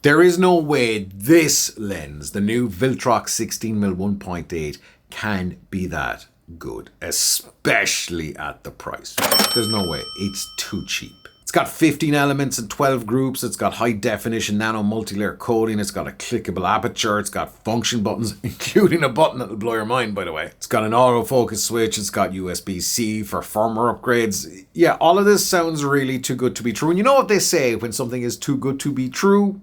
There is no way this lens, the new Viltrox 16mm 1.8, can be that good, especially at the price. There's no way. It's too cheap. It's got 15 elements and 12 groups. It's got high definition nano multi-layer coating. It's got a clickable aperture. It's got function buttons, including a button that'll blow your mind, by the way. It's got an autofocus switch. It's got USB-C for firmware upgrades. Yeah, all of this sounds really too good to be true. And you know what they say, when something is too good to be true?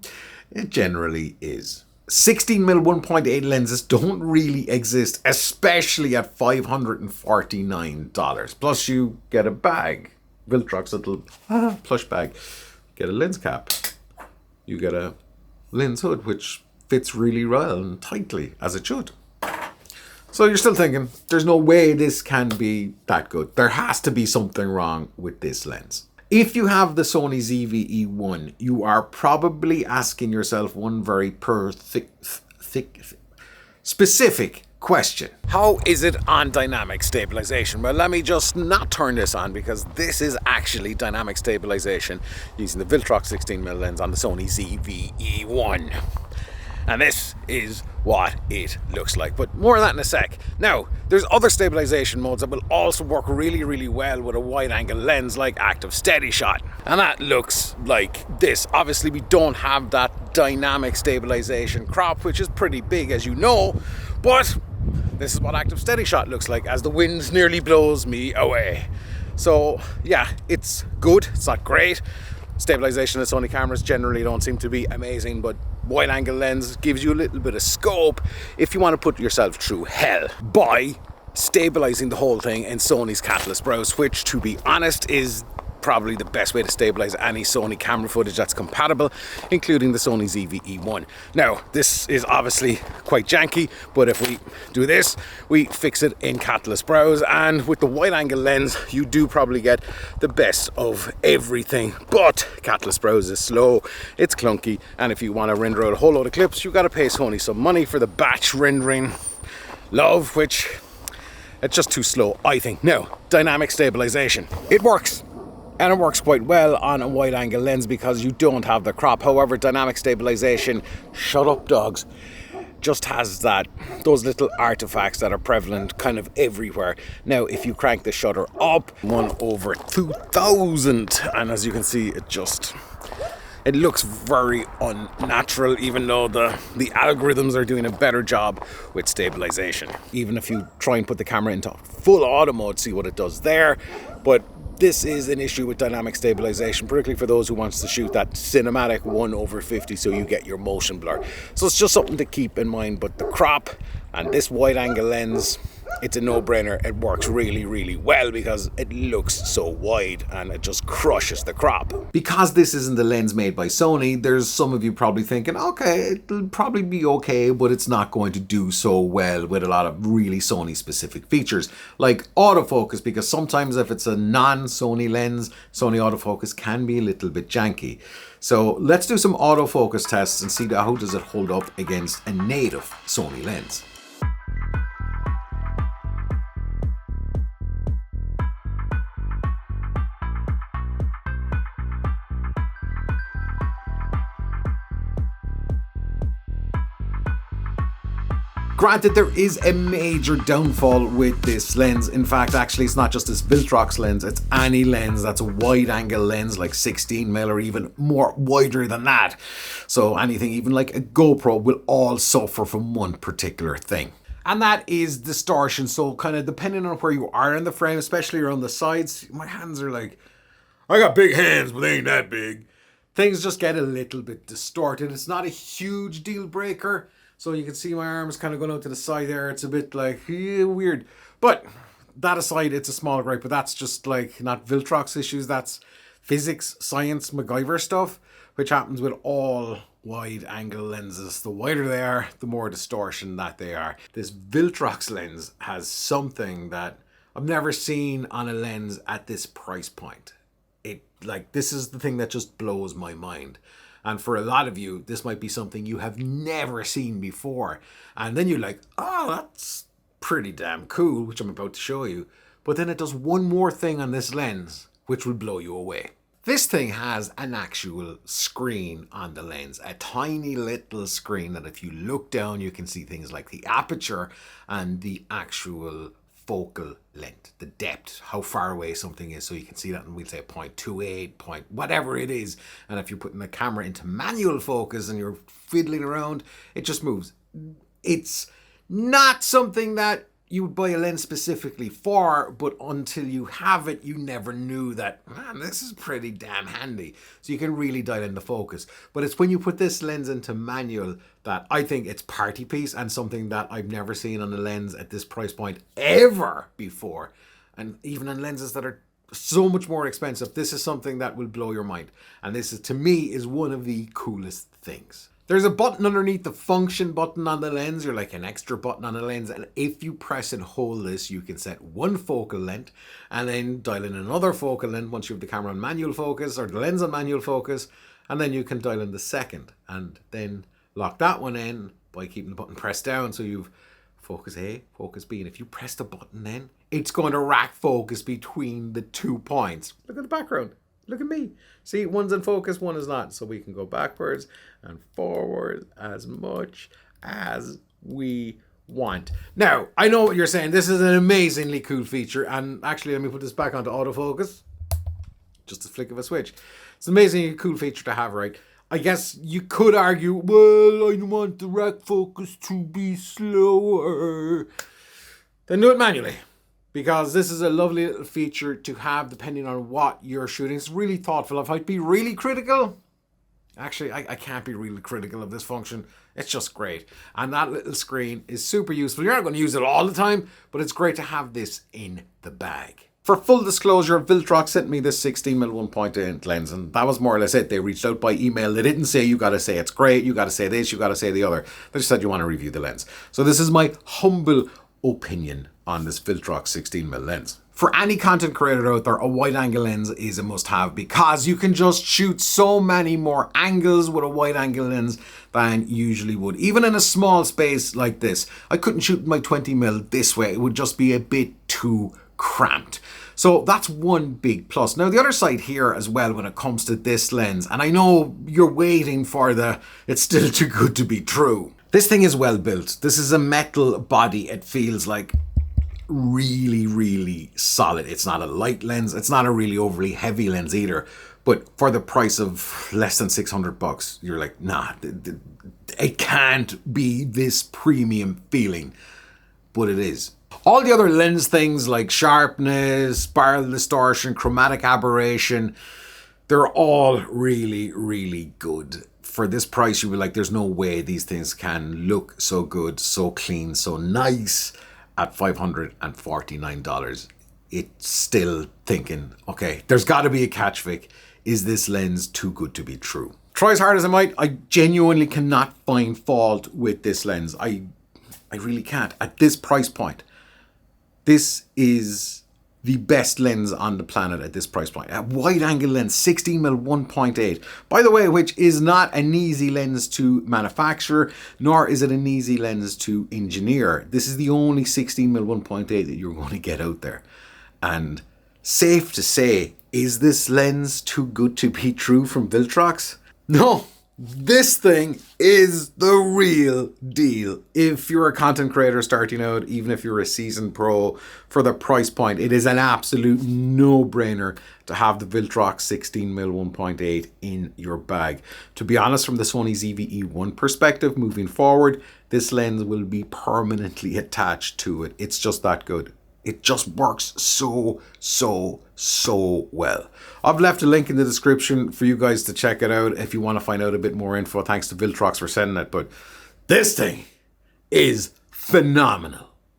It generally is. 16mm 1.8 lenses don't really exist, especially at $549. Plus you get a bag. Viltrox little plush bag. Get a lens cap. You get a lens hood, which fits really well and tightly, as it should. So you're still thinking, there's no way this can be that good. There has to be something wrong with this lens. If you have the Sony ZV-E1, you are probably asking yourself one very specific question. How is it on dynamic stabilization? Well, let me just not turn this on, because this is actually dynamic stabilization using the Viltrox 16mm lens on the Sony ZV-E1. And this is what it looks like. But more of that in a sec. Now, there's other stabilization modes that will also work really, really well with a wide angle lens, like active steady shot. And that looks like this. Obviously, we don't have that dynamic stabilization crop, which is pretty big, as you know. But this is what active steady shot looks like as the wind nearly blows me away. So yeah, it's good. It's not great. Stabilization of Sony cameras generally don't seem to be amazing, but wide angle lens gives you a little bit of scope if you want to put yourself through hell by stabilizing the whole thing in Sony's Catalyst browse, which, to be honest, is probably the best way to stabilize any Sony camera footage that's compatible, including the Sony ZV-E1. Now, this is obviously quite janky, but if we do this, we fix it in Catalyst browse, and with the wide angle lens, you do probably get the best of everything. But Catalyst browse is slow, it's clunky, and if you want to render out a whole load of clips, you got to pay Sony some money for the batch rendering love, which it's just too slow, I think. Now, dynamic stabilization. It works. And it works quite well on a wide angle lens because you don't have the crop. However, dynamic stabilization, shut up dogs, just has those little artifacts that are prevalent kind of everywhere. Now, if you crank the shutter up 1/2000, and as you can see, it looks very unnatural, even though the algorithms are doing a better job with stabilization. Even if you try and put the camera into full auto mode, see what it does there. But this is an issue with dynamic stabilization, particularly for those who wants to shoot that cinematic 1/50 so you get your motion blur. So it's just something to keep in mind. But the crop and this wide angle lens, it's a no-brainer. It works really, really well because it looks so wide and it just crushes the crop. Because this isn't a lens made by Sony, there's some of you probably thinking, okay, it'll probably be okay, but it's not going to do so well with a lot of really Sony specific features, like autofocus, because sometimes if it's a non-Sony lens, Sony autofocus can be a little bit janky. So let's do some autofocus tests and see how does it hold up against a native Sony lens. Granted, there is a major downfall with this lens. In fact, actually, it's not just this Viltrox lens, it's any lens that's a wide angle lens like 16mm or even more wider than that. So anything even like a GoPro will all suffer from one particular thing. And that is distortion. So kind of depending on where you are in the frame, especially around the sides, my hands are like, I got big hands, but they ain't that big. Things just get a little bit distorted. It's not a huge deal breaker. So you can see my arms kind of going out to the side there. It's a bit like weird. But that aside, it's a small gripe. But that's just like not Viltrox issues. That's physics, science, MacGyver stuff, which happens with all wide angle lenses. The wider they are, the more distortion that they are. This Viltrox lens has something that I've never seen on a lens at this price point. This is the thing that just blows my mind. And for a lot of you, this might be something you have never seen before. And then you're like, oh, that's pretty damn cool, which I'm about to show you. But then it does one more thing on this lens, which will blow you away. This thing has an actual screen on the lens, a tiny little screen that if you look down you can see things like the aperture and the actual focal length, the depth, how far away something is, so you can see that, and we'll say 0.28, point whatever it is, and if you're putting the camera into manual focus and you're fiddling around, it just moves. It's not something that you would buy a lens specifically for, but until you have it, you never knew that, man, this is pretty damn handy. So you can really dial in the focus. But it's when you put this lens into manual that I think it's party piece, and something that I've never seen on a lens at this price point ever before. And even on lenses that are so much more expensive, this is something that will blow your mind. And this is, to me, is one of the coolest things. There's a button underneath the function button on the lens, or like an extra button on the lens, and if you press and hold this, you can set one focal length and then dial in another focal length once you have the camera on manual focus or the lens on manual focus, and then you can dial in the second and then lock that one in by keeping the button pressed down. So you've focus A, focus B, and if you press the button then, it's going to rack focus between the 2 points. Look at the background. Look at me. See, one's in focus, one is not. So we can go backwards and forward as much as we want. Now, I know what you're saying. This is an amazingly cool feature. And actually, let me put this back onto autofocus. Just a flick of a switch. It's an amazingly cool feature to have, right? I guess you could argue, well, I want the rack focus to be slower. Then do it manually. Because this is a lovely little feature to have depending on what you're shooting. It's really thoughtful. If I'd be really critical, actually I can't be really critical of this function. It's just great. And that little screen is super useful. You're not going to use it all the time, but it's great to have this in the bag. For full disclosure, Viltrox sent me this 16mm 1.8 lens, and that was more or less it. They reached out by email. They didn't say, you got to say it's great, you got to say this, you got to say the other. They just said you want to review the lens. So this is my humble opinion on this Viltrox 16mm lens. For any content creator out there, a wide angle lens is a must have, because you can just shoot so many more angles with a wide angle lens than you usually would. Even in a small space like this, I couldn't shoot my 20mm this way. It would just be a bit too cramped. So that's one big plus. Now the other side here as well when it comes to this lens, and I know you're waiting for the it's still too good to be true. This thing is well built. This is a metal body. It feels like really, really solid. It's not a light lens. It's not a really overly heavy lens either. But for the price of less than $600, you're like, nah, it can't be this premium feeling. But it is. All the other lens things like sharpness, spiral distortion, chromatic aberration, they're all really, really good. For this price, you'll be like, there's no way these things can look so good, so clean, so nice at $549. It's still thinking, okay, there's got to be a catch, Vic. Is this lens too good to be true? Try as hard as I might, I genuinely cannot find fault with this lens. I really can't. At this price point, this is the best lens on the planet at this price point. A wide angle lens, 16mm 1.8. By the way, which is not an easy lens to manufacture, nor is it an easy lens to engineer. This is the only 16mm 1.8 that you're going to get out there. And safe to say, is this lens too good to be true from Viltrox? No. This thing is the real deal. If you're a content creator starting out, even if you're a seasoned pro, for the price point, it is an absolute no-brainer to have the Viltrox 16mm 1.8 in your bag. To be honest, from the Sony ZV-E1 perspective, moving forward, this lens will be permanently attached to it. It's just that good. It just works so well. I've left a link in the description for you guys to check it out if you want to find out a bit more info. Thanks to Viltrox for sending it. But this thing is phenomenal.